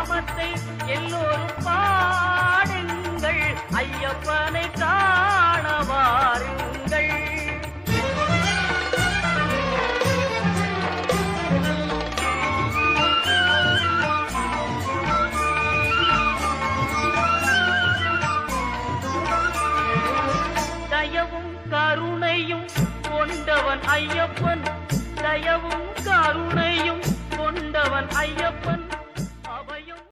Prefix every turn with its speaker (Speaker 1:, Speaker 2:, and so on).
Speaker 1: நாமத்தை எல்லோரும் பாடுங்கள், ஐயப்பனை காண வாருங்கள். தயவும் கருணையும் கொண்டவன் ஐயப்பன், தயவும் கருணையும் கொண்டவன் ஐயப்பன்.